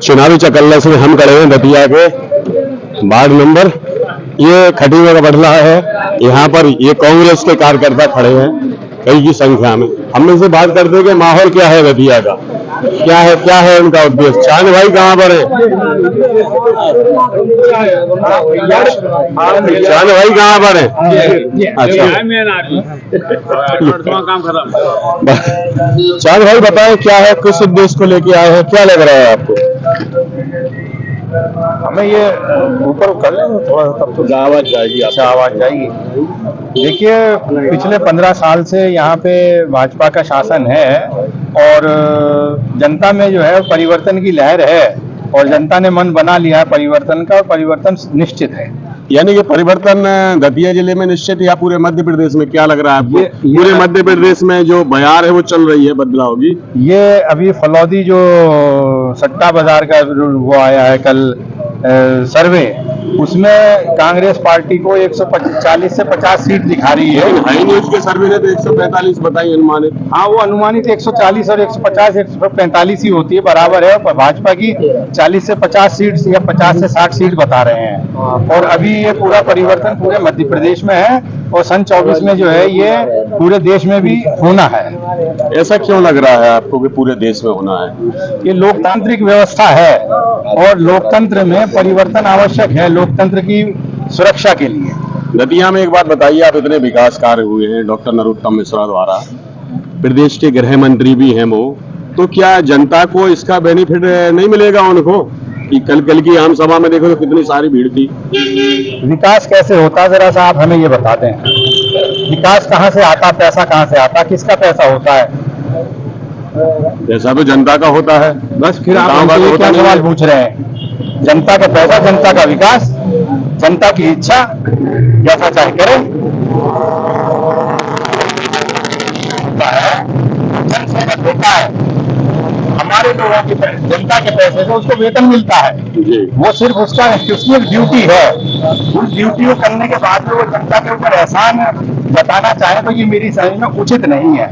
चुनावी चकल्लस में हम खड़े हैं दतिया के वार्ड नंबर, ये खटीमा का बदला है। यहाँ पर ये कांग्रेस के कार्यकर्ता खड़े हैं कई की संख्या में। हम इनसे बात करते हैं कि माहौल क्या है दतिया का, क्या है उनका उद्देश्य। चांद भाई कहाँ पर है? चांद भाई कहाँ पर है? अच्छा चांद भाई बताएं क्या है, किस उद्देश्य को लेके आए हैं, क्या लग रहा है आपको? हमें ये ऊपर कर लेंगे थोड़ा, तब तो आवाज जाएगी। अच्छा आवाज जाएगी। देखिए, पिछले 15 साल से यहाँ पे भाजपा का शासन है और जनता में जो है परिवर्तन की लहर है और जनता ने मन बना लिया है परिवर्तन का, और परिवर्तन निश्चित है। यानी कि परिवर्तन दतिया जिले में निश्चित या पूरे मध्य प्रदेश में, क्या लग रहा है आपको? पूरे मध्य प्रदेश में जो बयार है वो चल रही है, बदलाव की। ये अभी फलौदी जो सट्टा बाजार का वो आया है कल सर्वे, उसमें कांग्रेस पार्टी को 140 से 50 सीट दिखा रही है। हाई न्यूज के सर्वे ने तो 145 बताई अनुमानित। हाँ, वो अनुमानित 140 और 150 145 ही होती है, बराबर है। पर भाजपा की 40 से 50 सीट या 50 से 60 सीट बता रहे हैं। और अभी ये पूरा परिवर्तन पूरे मध्य प्रदेश में है और सन 24 में जो है ये पूरे देश में भी होना है। ऐसा क्यों लग रहा है आपको कि पूरे देश में होना है? ये लोकतांत्रिक व्यवस्था है और लोकतंत्र में परिवर्तन आवश्यक है, लोकतंत्र की सुरक्षा के लिए। दतिया में एक बात बताइए, आप इतने विकास कार्य हुए हैं डॉक्टर नरोत्तम मिश्रा द्वारा, प्रदेश के गृह मंत्री भी हैं वो, तो क्या जनता को इसका बेनिफिट नहीं मिलेगा उनको? कि कल की आम सभा में देखो तो कितनी सारी भीड़ थी। विकास कैसे होता है जरा सा आप हमें ये बता दें। विकास कहाँ से आता, पैसा कहाँ से आता, किसका पैसा होता है? पैसा तो जनता का होता है। बस फिर आप हमसे क्या सवाल पूछ रहे हैं? जनता का पैसा, जनता का विकास, जनता की इच्छा, जैसा चाहे करें। जनसेवक होता है, हमारे लोगों की जनता के पैसे से उसको वेतन मिलता है जी। वो सिर्फ उसकी एक ड्यूटी है। उस ड्यूटी को करने के बाद वो जनता के ऊपर एहसान जताना चाहे तो ये मेरी समझ में उचित नहीं है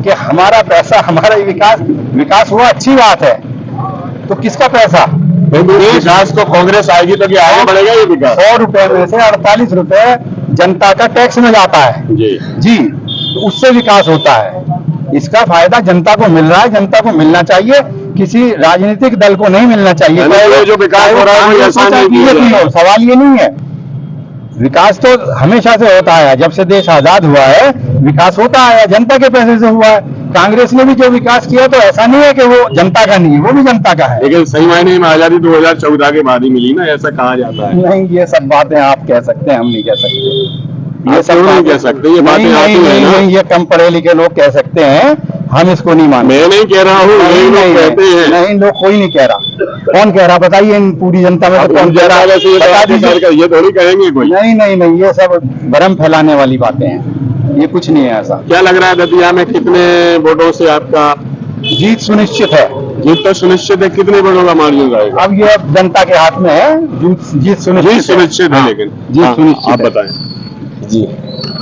कि हमारा पैसा, हमारा विकास हुआ, अच्छी बात है, तो किसका पैसा? विकास तो कांग्रेस आएगी तो क्या आगे बढ़ेगा ये विकास? 100 रुपए में से 48 रुपए जनता का टैक्स में जाता है जी, तो उससे विकास होता है। इसका फायदा जनता को मिल रहा है, जनता को मिलना चाहिए, किसी राजनीतिक दल को नहीं मिलना चाहिए। जो विकास हो रहा है सवाल ये नहीं है। विकास तो हमेशा से होता है, जब से देश आजाद हुआ है विकास होता है, जनता के पैसे से हुआ है। कांग्रेस ने भी जो विकास किया तो ऐसा नहीं है कि वो जनता का नहीं है, वो भी जनता का है। लेकिन सही मायने में आजादी 2014 के बाद ही मिली ना, ऐसा कहा जाता है। नहीं, ये सब बातें आप कह सकते हैं, हम नहीं कह सकते। ये सब नहीं कह सकते, ये बातें आती हैं ना। ये कम पढ़े लिखे लोग कह सकते हैं, हम इसको नहीं मानते। मैं नहीं कह रहा हूँ, नहीं कहते हैं। नहीं, लोग कोई नहीं कह रहा। कौन कह रहा बताइए? इन पूरी जनता में कौन कह रहा है? ये थोड़ी कहेंगे कोई। नहीं, ये सब भ्रम फैलाने वाली बातें हैं, ये कुछ नहीं है ऐसा। क्या लग रहा है दतिया में कितने वोटों से आपका जीत सुनिश्चित है? जीत तो सुनिश्चित है, कितने वोटों का मार्जिन रहेगा? अब ये जनता के हाथ में है, जीत सुनिश्चित है। लेकिन जीत सुनिश्चित, आप बताएं जी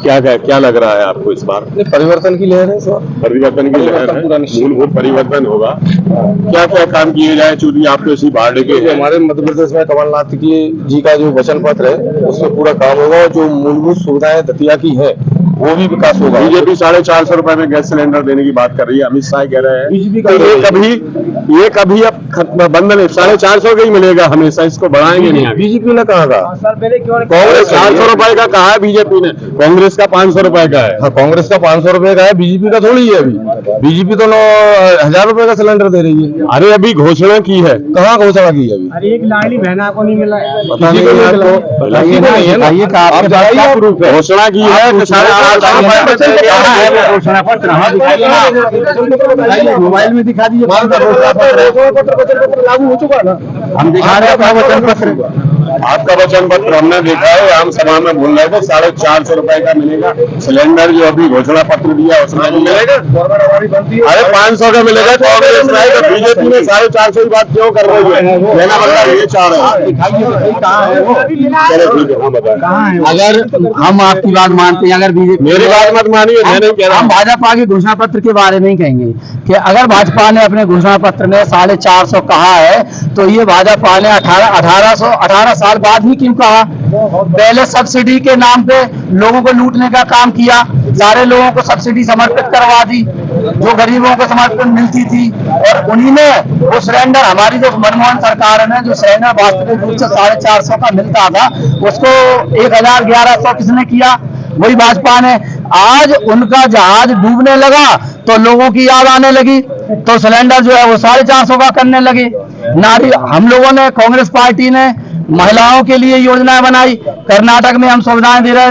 क्या लग रहा है आपको इस बार? परिवर्तन की लहर है सर, परिवर्तन की लहर है, मूलभूत परिवर्तन होगा। क्या काम किए जाए? चूंकि आप तो इसी वार्ड के, हमारे मध्य प्रदेश में कमलनाथ जी का जो वचन पत्र है उसमें पूरा काम होगा और जो मूलभूत सुविधाएं दतिया की है वो भी विकास होगा। बीजेपी 450 रुपए में गैस सिलेंडर देने की बात कर रही है, अमित शाह कह रहे हैं बीजेपी का ये कभी अब बंद नहीं, 450 का ही मिलेगा हमेशा, इसको बढ़ाएंगे नहीं। बीजेपी ने कहा था, कांग्रेस 400 रुपए का कहा है बीजेपी ने, कांग्रेस का 500 रुपए का है। हाँ, कांग्रेस का 500 रुपए का है, बीजेपी का थोड़ी है। अभी बीजेपी तो 9,000 रुपए का सिलेंडर दे रही है। अरे अभी घोषणा की है, कहाँ घोषणा की है? अभी अरे एक लाडली बहना को नहीं मिला, पता नहीं है। घोषणा की है, घोषणा पत्र मोबाइल में दिखा दीजिए। लागू हो चुका ना, हम दिखा रहे हैं वचन पत्र। आपका वचन पत्र हमने देखा है, आम सभा में बोल रहे थे 450 रुपए का मिलेगा सिलेंडर, जो अभी घोषणा पत्र दिया उसमें भी मिलेगा। अरे 500 का मिलेगा, कांग्रेस में तो बीजेपी में 450 की बात क्यों कर रही है? लेना मतलब ये चाह रहे हैं। चलो ठीक है, हाँ बताएं। अगर हम आपकी बात मानते हैं, अगर बीजेपी मेरी बात मत मानिए, मैं नहीं कह रहा। हम भाजपा के घोषणा पत्र के बारे में ही कहेंगे कि अगर भाजपा ने अपने घोषणा पत्र में 450 कहा है, तो ये भाजपा ने 18 साल बाद ही क्यों कहा? पहले सब्सिडी के नाम पे लोगों को लूटने का काम किया, सारे लोगों को सब्सिडी समर्पित करवा दी जो गरीबों को समर्पित मिलती थी, और उन्हीं ने वो सिलेंडर, हमारी जो मनमोहन सरकार ने जो सिलेंडर वास्तविक रूप से 450 का मिलता था उसको 1100 किसने किया? वही भाजपा ने। आज उनका जहाज डूबने लगा तो लोगों की याद आने लगी, तो सिलेंडर जो है वो 450 का करने लगे। नारी, हम लोगों ने, कांग्रेस पार्टी ने महिलाओं के लिए योजनाएं बनाई, कर्नाटक में हम सुविधाएं दे रहे,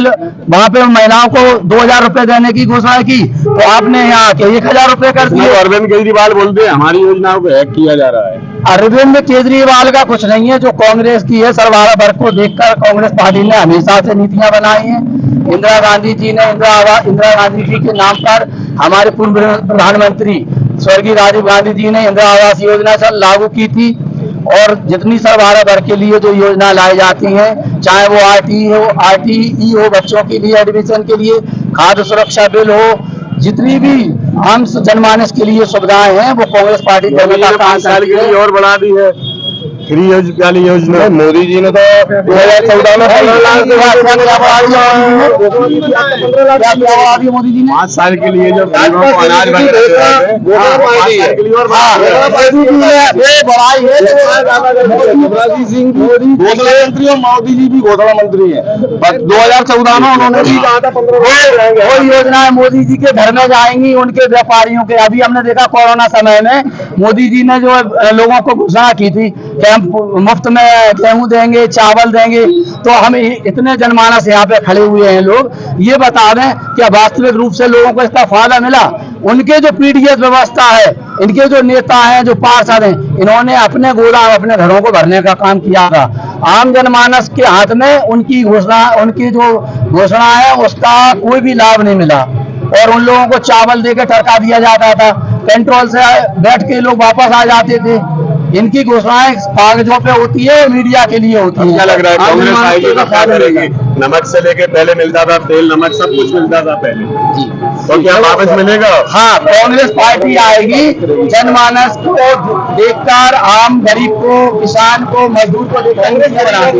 वहां पे महिलाओं को 2000 रुपए देने की घोषणा की, तो आपने यहाँ के 1000 रुपए कर दिए। अरविंद केजरीवाल बोलते हैं हमारी योजनाओं को हैक किया जा रहा है। अरविंद केजरीवाल का कुछ नहीं है, जो कांग्रेस की है। सर्वहारा वर्ग को देखकर कांग्रेस पार्टी ने हमेशा से नीतियां बनाई हैं। इंदिरा गांधी जी ने इंदिरा गांधी जी के नाम पर हमारे पूर्व प्रधानमंत्री स्वर्गीय राजीव गांधी जी ने इंदिरा आवास योजना लागू की थी, और जितनी सर्वहारा वर्ग के लिए जो योजना लाई जाती हैं, चाहे वो आरटीई हो बच्चों के लिए एडमिशन के लिए, खाद्य सुरक्षा बिल हो, जितनी भी आम जनमानस के लिए सुविधाएं हैं वो कांग्रेस पार्टी देने का काम साल के लिए और बढ़ा दी है फ्री वाली योजना। मोदी जी ने तो 2014 में 15 लाख मोदी जी ने 5 साल के लिए जो गरीबों को अनाज बंट रहे थे, 5 साल के लिए और मंत्री और मोदी जी भी घोषणा मंत्री है। 2014 में उन्होंने भी कहा था 15 वो योजनाएं मोदी जी के घर में जाएंगी, उनके व्यापारियों के। अभी हमने देखा कोरोना समय में मोदी जी ने जो लोगों को घोषणा की थी कि हम मुफ्त में गेहूं देंगे, चावल देंगे, तो हम इतने जनमानस यहाँ पे खड़े हुए हैं लोग, ये बता दें क्या वास्तविक रूप से लोगों को इसका फायदा मिला? उनके जो पीडीएस व्यवस्था है, इनके जो नेता हैं, जो पार्षद हैं, इन्होंने अपने गोदाम, अपने घरों को भरने का काम किया था। आम जनमानस के हाथ में उनकी जो घोषणा है उसका कोई भी लाभ नहीं मिला, और उन लोगों को चावल देकर ठरका दिया जाता था, पेट्रोल से बैठ के लोग वापस आ जाते थे। इनकी घोषणाएं कागजों पे होती है, मीडिया के लिए होती है। क्या लग रहा है कांग्रेस आएगी तो क्या करेगी? नमक से लेके पहले मिलता था तेल, नमक सब कुछ मिलता था पहले, तो क्या वापस मिलेगा? हाँ, कांग्रेस पार्टी आएगी, जनमानस को देखकर, आम गरीब को, किसान को, मजदूर को देखकर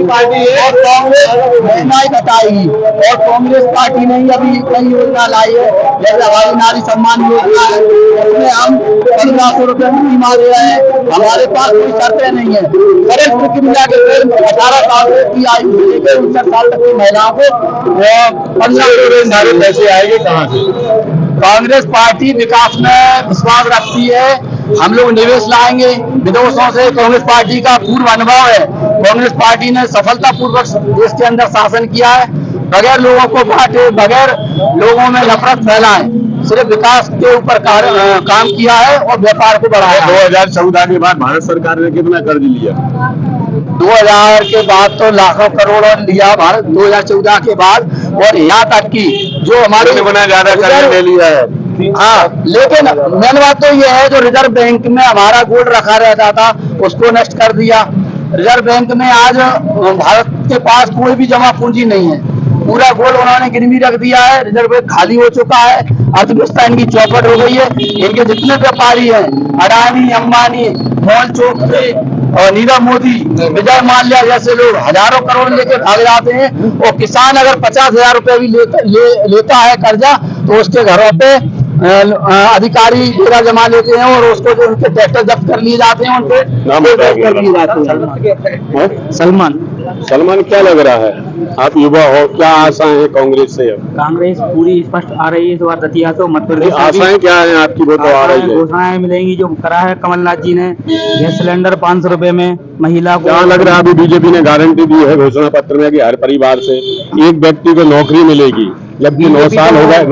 पार्टी है, और कांग्रेस महंगाई बताएगी। और कांग्रेस पार्टी ने ही अभी कई योजना लाई है, जैसे हमारी नारी सम्मान योजना है, उसमें हम 1500 रुपए फ्री मार रहे हैं। हमारे पास कोई शर्तें नहीं है। करेंट प्रक्रिया के 18 साल की आयु से लेकर 69 साल तक की महिलाओं को 15 पैसे आएंगे कहाँ से? कांग्रेस पार्टी विकास में विश्वास रखती है। हम लोग निवेश लाएंगे विदेशों से। कांग्रेस पार्टी का पूर्व अनुभव है। कांग्रेस पार्टी ने सफलतापूर्वक देश के अंदर शासन किया है, बगैर लोगों को बांटे, बगैर लोगों में नफरत फैलाए, सिर्फ विकास के ऊपर काम किया है और व्यापार को बढ़ाया। 2014 के बाद भारत सरकार ने कितना कर्ज लिया? 2000 के बाद तो लाखों करोड़ लिया भारत 2014 के बाद, और यहाँ तक कि जो हमारे बना ज्यादा कर्ज ले लिया है। हाँ, लेकिन मेन बात तो ये है, जो रिजर्व बैंक में हमारा गोल्ड रखा रहता था उसको नष्ट कर दिया। रिजर्व बैंक में आज भारत के पास कोई भी जमा पूंजी नहीं है, पूरा गोल्ड उन्होंने गिरवी रख दिया है। रिजर्व बैंक खाली हो चुका है, अर्थव्यवस्था इनकी चौपट हो गई है। इनके जितने व्यापारी हैं, अडानी, अंबानी, मॉल चौक से और नीरव मोदी, विजय माल्या जैसे लोग हजारों करोड़ लेके भाग जाते हैं, और किसान अगर 50,000 रुपए भी लेता है कर्जा, तो उसके घरों पे अधिकारी डेरा जमा लेते हैं, और उसको जो उनके ट्रैक्टर जब्त कर लिए जाते हैं, उनके कर लिए जाते हैं। सलमान, क्या लग रहा है? आप युवा हो, क्या आशाएं हैं कांग्रेस से? अब कांग्रेस पूरी स्पष्ट आ रही है इस बार दतिया तो मध्य प्रदेश। आशाएं क्या है आपकी? वो तो आ रही है, घोषणाएं मिलेंगी जो करा है कमलनाथ जी ने। गैस सिलेंडर 500 रुपए में महिला को। क्या लग रहा है? अभी बीजेपी ने गारंटी दी है घोषणा पत्र में कि हर परिवार से एक व्यक्ति को नौकरी मिलेगी, जबकि 9 साल हो गए,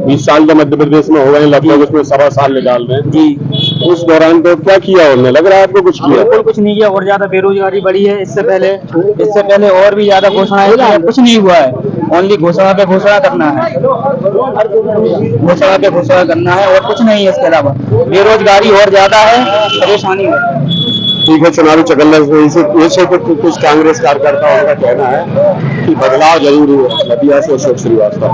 20 साल तो मध्य प्रदेश में हो गए लगभग, उसमें 1.25 साल निकाल रहे हैं। जी, उस दौरान तो क्या किया उन्होंने, लग रहा है आपको कुछ किया? बिल्कुल कुछ नहीं किया, और ज्यादा बेरोजगारी बढ़ी है इससे पहले और भी ज्यादा घोषणाएं की हैं, कुछ नहीं हुआ है। ओनली घोषणा पे घोषणा करना है, घोषणा पे घोषणा करना है और कुछ नहीं है इसके अलावा। बेरोजगारी और ज्यादा है, परेशानी है। ठीक है, चुनावी चकल्ला ऐसे तो कुछ कांग्रेस कार्यकर्ताओं का कहना है कि बदलाव जरूरी है। नदिया से अशोक श्रीवास्तव।